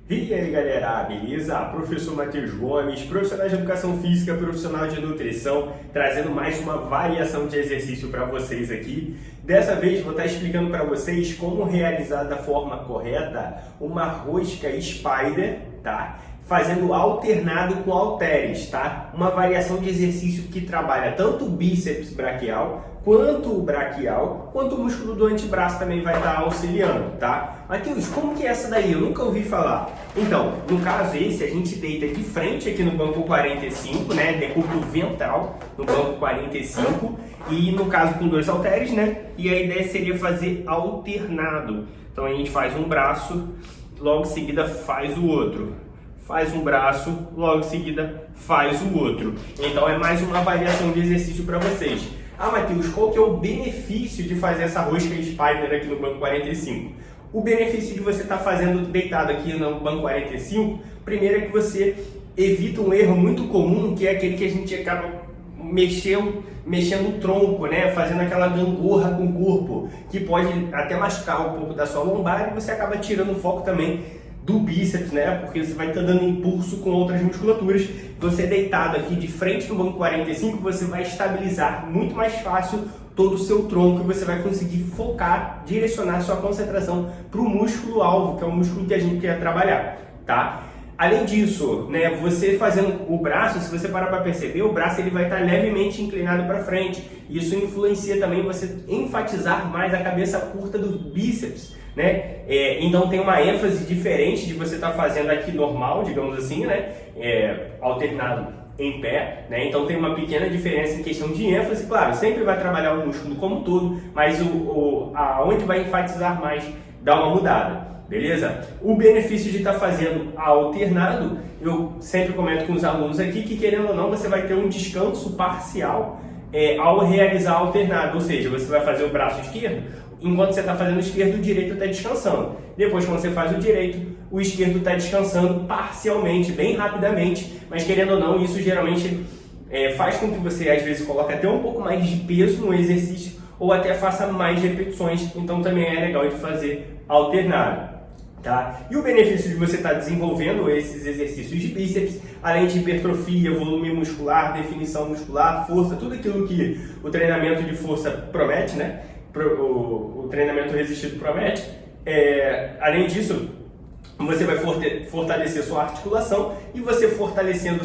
E aí galera, beleza? Professor Matheus Gomes, profissional de educação física, profissional de nutrição, trazendo mais uma variação de exercício para vocês aqui. Dessa vez vou estar explicando para vocês como realizar da forma correta uma rosca spider, tá? Fazendo alternado com halteres, tá? Uma variação de exercício que trabalha tanto o bíceps braquial, quanto o braquial, quanto o músculo do antebraço também vai estar auxiliando, tá? Matheus, como que é essa daí? Eu nunca ouvi falar. Então, no caso esse, a gente deita de frente aqui no banco 45, né? Decúbito ventral no banco 45 e no caso com dois halteres, né? E a ideia seria fazer alternado. Então a gente faz um braço, logo em seguida faz o outro. Faz um braço, logo em seguida faz o outro. Então é mais uma variação de exercício para vocês. Ah, Matheus, qual que é o benefício de fazer essa rosca spider aqui no banco 45? O benefício de você estar fazendo deitado aqui no banco 45, primeiro é que você evita um erro muito comum, que é aquele que a gente acaba mexendo o tronco, né? Fazendo aquela gangorra com o corpo, que pode até machucar um pouco da sua lombar e você acaba tirando o foco também do bíceps, né? Porque você vai estar dando impulso com outras musculaturas. Você deitado aqui de frente no banco 45, você vai estabilizar muito mais fácil todo o seu tronco e você vai conseguir focar, direcionar sua concentração para o músculo alvo, que é o músculo que a gente quer trabalhar, tá? Além disso, né, você fazendo o braço, se você parar para perceber, o braço ele vai estar levemente inclinado para frente. Isso influencia também você enfatizar mais a cabeça curta do bíceps, né? Então tem uma ênfase diferente de você estar fazendo aqui normal, digamos assim, né? Alternado em pé, né? Então tem uma pequena diferença em questão de ênfase. Claro, sempre vai trabalhar o músculo como um todo, mas aonde vai enfatizar mais dá uma mudada. Beleza? O benefício de estar fazendo alternado, eu sempre comento com os alunos aqui que, querendo ou não, você vai ter um descanso parcial ao realizar alternado, ou seja, você vai fazer o braço esquerdo, enquanto você está fazendo o esquerdo, o direito está descansando. Depois, quando você faz o direito, o esquerdo está descansando parcialmente, bem rapidamente, mas querendo ou não, isso geralmente faz com que você, às vezes, coloque até um pouco mais de peso no exercício ou até faça mais repetições, então também é legal de fazer alternado. Tá? E o benefício de você estar desenvolvendo esses exercícios de bíceps, além de hipertrofia, volume muscular, definição muscular, força, tudo aquilo que o treinamento de força promete, né? O treinamento resistido promete. Além disso, você vai fortalecer sua articulação e você fortalecendo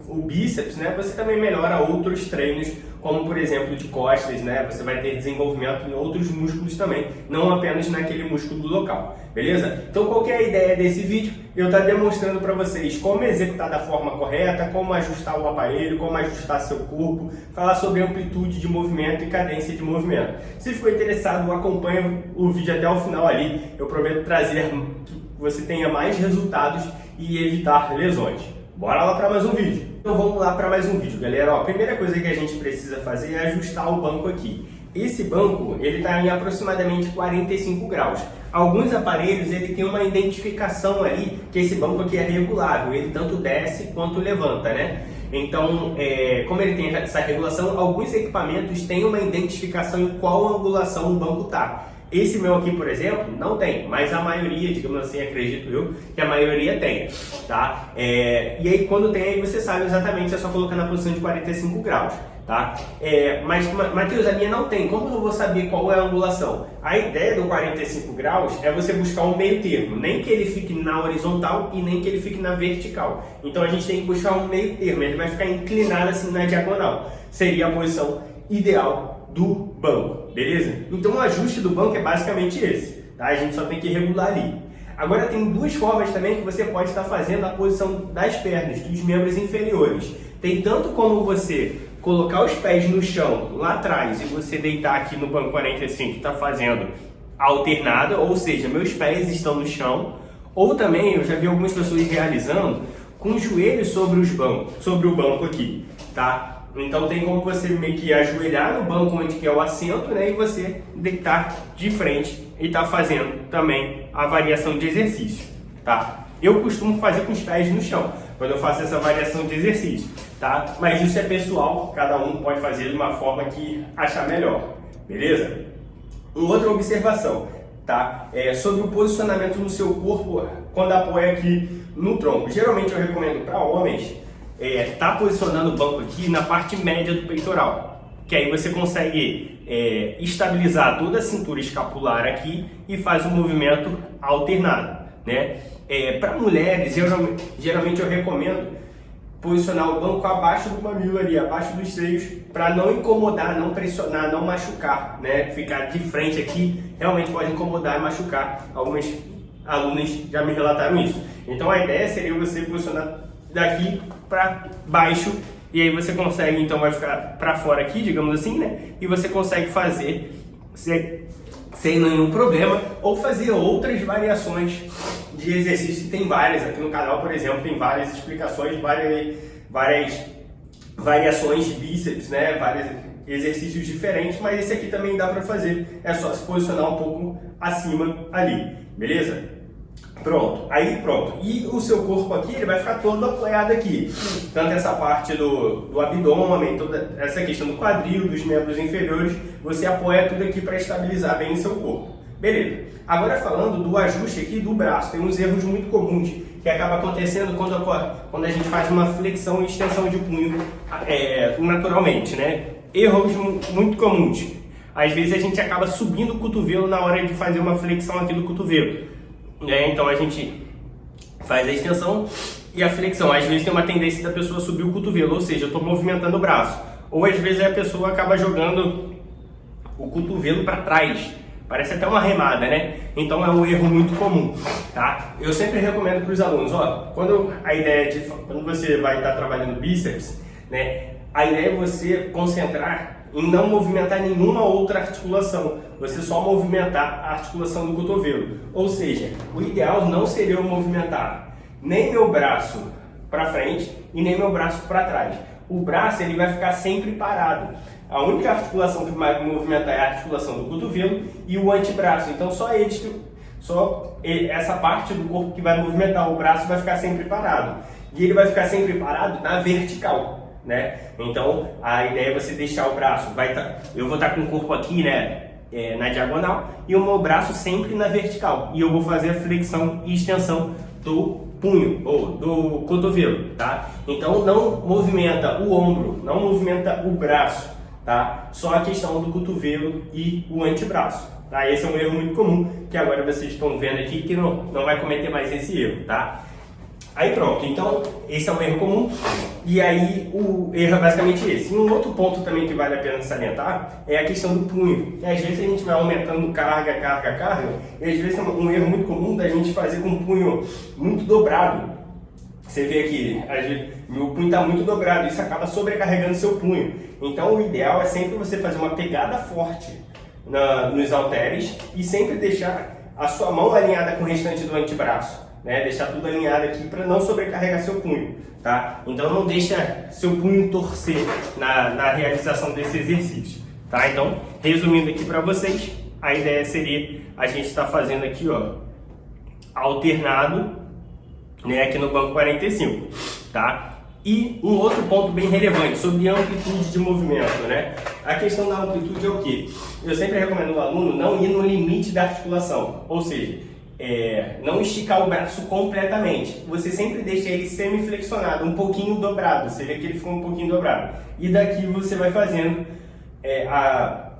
o bíceps, né? Você também melhora outros treinos, como por exemplo de costas, né? Você vai ter desenvolvimento em outros músculos também, não apenas naquele músculo local, beleza? Então qual que é a ideia desse vídeo? Eu estou demonstrando para vocês como executar da forma correta, como ajustar o aparelho, como ajustar seu corpo, falar sobre amplitude de movimento e cadência de movimento. Se ficou interessado, acompanhe o vídeo até o final ali, eu prometo trazer que você tenha mais resultados e evitar lesões. Bora lá para mais um vídeo. Então vamos lá para mais um vídeo, galera. A primeira coisa que a gente precisa fazer é ajustar o banco aqui. Esse banco ele está em aproximadamente 45 graus. Alguns aparelhos ele tem uma identificação ali que esse banco aqui é regulável, ele tanto desce quanto levanta, né? Então, como ele tem essa regulação, alguns equipamentos têm uma identificação em qual angulação o banco está. Esse meu aqui, por exemplo, não tem, mas a maioria, digamos assim, acredito eu, que a maioria tem, tá? E aí, quando tem, aí você sabe exatamente, é só colocar na posição de 45 graus, tá? Mas, Matheus, a minha não tem, como eu vou saber qual é a angulação? A ideia do 45 graus é você buscar um meio termo, nem que ele fique na horizontal e nem que ele fique na vertical. Então, a gente tem que buscar um meio termo, ele vai ficar inclinado assim na diagonal. Seria a posição ideal do banco, beleza? Então o ajuste do banco é basicamente esse, tá? A gente só tem que regular ali. Agora tem duas formas também que você pode estar fazendo a posição das pernas, dos membros inferiores. Tem tanto como você colocar os pés no chão lá atrás e você deitar aqui no banco 45 que está fazendo alternada, ou seja, meus pés estão no chão, ou também eu já vi algumas pessoas realizando com os joelhos sobre o banco aqui, tá? Então tem como você meio que ajoelhar no banco onde que é o assento, né? E você deitar de frente e tá fazendo também a variação de exercício, tá? Eu costumo fazer com os pés no chão, quando eu faço essa variação de exercício, tá? Mas isso é pessoal, cada um pode fazer de uma forma que achar melhor, beleza? Uma outra observação, tá? Sobre o posicionamento no seu corpo quando apoia aqui no tronco. Geralmente eu recomendo para homens tá posicionando o banco aqui na parte média do peitoral, que aí você consegue estabilizar toda a cintura escapular aqui e faz um movimento alternado, né? Para mulheres, geralmente eu recomendo posicionar o banco abaixo do mamilo ali, abaixo dos seios, para não incomodar, não pressionar, não machucar, né? Ficar de frente aqui realmente pode incomodar e machucar. Algumas alunas já me relataram isso. Então a ideia seria você posicionar daqui para baixo e aí você consegue, então vai ficar para fora aqui, digamos assim, né? E você consegue fazer sem nenhum problema ou fazer outras variações de exercício. Tem várias aqui no canal, por exemplo, tem várias explicações, várias variações de bíceps, né? Vários exercícios diferentes, mas esse aqui também dá para fazer, é só se posicionar um pouco acima ali, beleza? Pronto, aí pronto. E o seu corpo aqui, ele vai ficar todo apoiado aqui. Tanto essa parte do abdômen, toda essa questão do quadril, dos membros inferiores, você apoia tudo aqui para estabilizar bem o seu corpo. Beleza. Agora falando do ajuste aqui do braço, tem uns erros muito comuns que acaba acontecendo quando a gente faz uma flexão e extensão de punho naturalmente, né? Erros muito comuns. Às vezes a gente acaba subindo o cotovelo na hora de fazer uma flexão aqui do cotovelo. Então a gente faz a extensão e a flexão. Às vezes tem uma tendência da pessoa subir o cotovelo, ou seja, eu estou movimentando o braço. Ou às vezes a pessoa acaba jogando o cotovelo para trás. Parece até uma remada, né? Então é um erro muito comum, tá? Eu sempre recomendo para os alunos, quando você vai estar trabalhando bíceps, né? A ideia é você concentrar em não movimentar nenhuma outra articulação, você só movimentar a articulação do cotovelo. Ou seja, o ideal não seria eu movimentar nem meu braço para frente e nem meu braço para trás. O braço ele vai ficar sempre parado. A única articulação que vai movimentar é a articulação do cotovelo e o antebraço. Então só essa parte do corpo que vai movimentar, o braço vai ficar sempre parado. E ele vai ficar sempre parado na vertical, né? Então a ideia é você deixar o braço, eu vou estar com o corpo aqui, né, na diagonal e o meu braço sempre na vertical. E eu vou fazer a flexão e extensão do punho ou do cotovelo, tá? Então não movimenta o ombro, não movimenta o braço, tá? Só a questão do cotovelo e o antebraço, tá? Esse é um erro muito comum que agora vocês estão vendo aqui que não vai cometer mais esse erro, tá? Aí pronto, então esse é um erro comum e aí o erro é basicamente esse. E um outro ponto também que vale a pena salientar é a questão do punho. E às vezes a gente vai aumentando carga e às vezes é um erro muito comum da gente fazer com o punho muito dobrado. Você vê aqui, às vezes, meu punho está muito dobrado, isso acaba sobrecarregando seu punho. Então o ideal é sempre você fazer uma pegada forte nos halteres e sempre deixar a sua mão alinhada com o restante do antebraço. Né, deixar tudo alinhado aqui para não sobrecarregar seu punho, tá? Então não deixa seu punho torcer na realização desse exercício, tá? Então, resumindo aqui para vocês, a ideia seria a gente estar fazendo aqui, alternado, né, aqui no banco 45, tá? E um outro ponto bem relevante sobre amplitude de movimento, né? A questão da amplitude é o quê? Eu sempre recomendo ao aluno não ir no limite da articulação, ou seja, não esticar o braço completamente. Você sempre deixa ele semi-flexionado, um pouquinho dobrado. Você vê que ele ficou um pouquinho dobrado. E daqui você vai fazendo a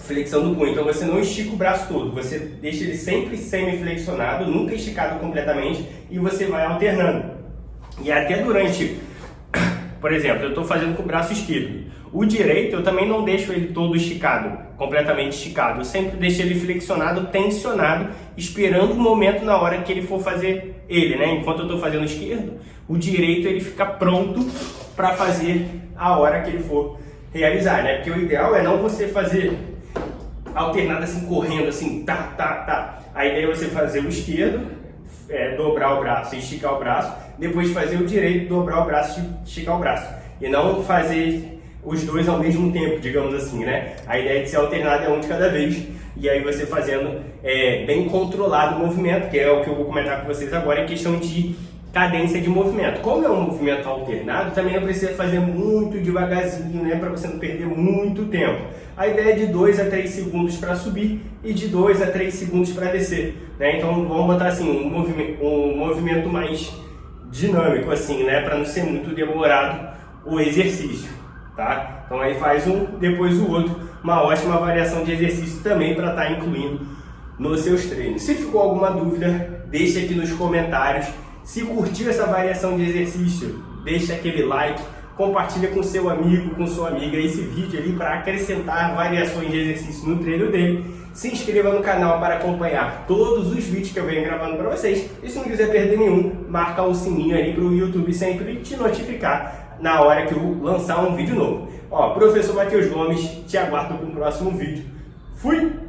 flexão do punho. Então você não estica o braço todo. Você deixa ele sempre semi-flexionado, nunca esticado completamente. E você vai alternando. E até durante... Por exemplo, eu estou fazendo com o braço esquerdo. O direito eu também não deixo ele todo esticado, completamente esticado. Eu sempre deixo ele flexionado, tensionado, esperando o momento na hora que ele for fazer ele, né? Enquanto eu estou fazendo o esquerdo, o direito ele fica pronto para fazer a hora que ele for realizar, né? Porque o ideal é não você fazer alternado assim, correndo assim, tá. A ideia é você fazer o esquerdo, dobrar o braço e esticar o braço, depois fazer o direito, dobrar o braço e esticar o braço. E não fazer os dois ao mesmo tempo, digamos assim, né? A ideia de ser alternado é um de cada vez. E aí você fazendo bem controlado o movimento, que é o que eu vou comentar com vocês agora, em questão de cadência de movimento. Como é um movimento alternado, também não precisa fazer muito devagarzinho, né, para você não perder muito tempo. A ideia é de 2 a 3 segundos para subir e de 2 a 3 segundos para descer, né? Então vamos botar assim um movimento mais dinâmico assim, né, para não ser muito demorado o exercício, tá? Então aí faz um, depois o outro, uma ótima variação de exercício também para estar incluindo nos seus treinos. Se ficou alguma dúvida, deixa aqui nos comentários. Se curtiu essa variação de exercício, deixa aquele like, compartilha com seu amigo, com sua amiga esse vídeo ali para acrescentar variações de exercício no treino dele. Se inscreva no canal para acompanhar todos os vídeos que eu venho gravando para vocês. E se não quiser perder nenhum, marca o sininho ali para o YouTube sempre te notificar na hora que eu lançar um vídeo novo. Ó, professor Matheus Gomes, te aguardo para o próximo vídeo. Fui!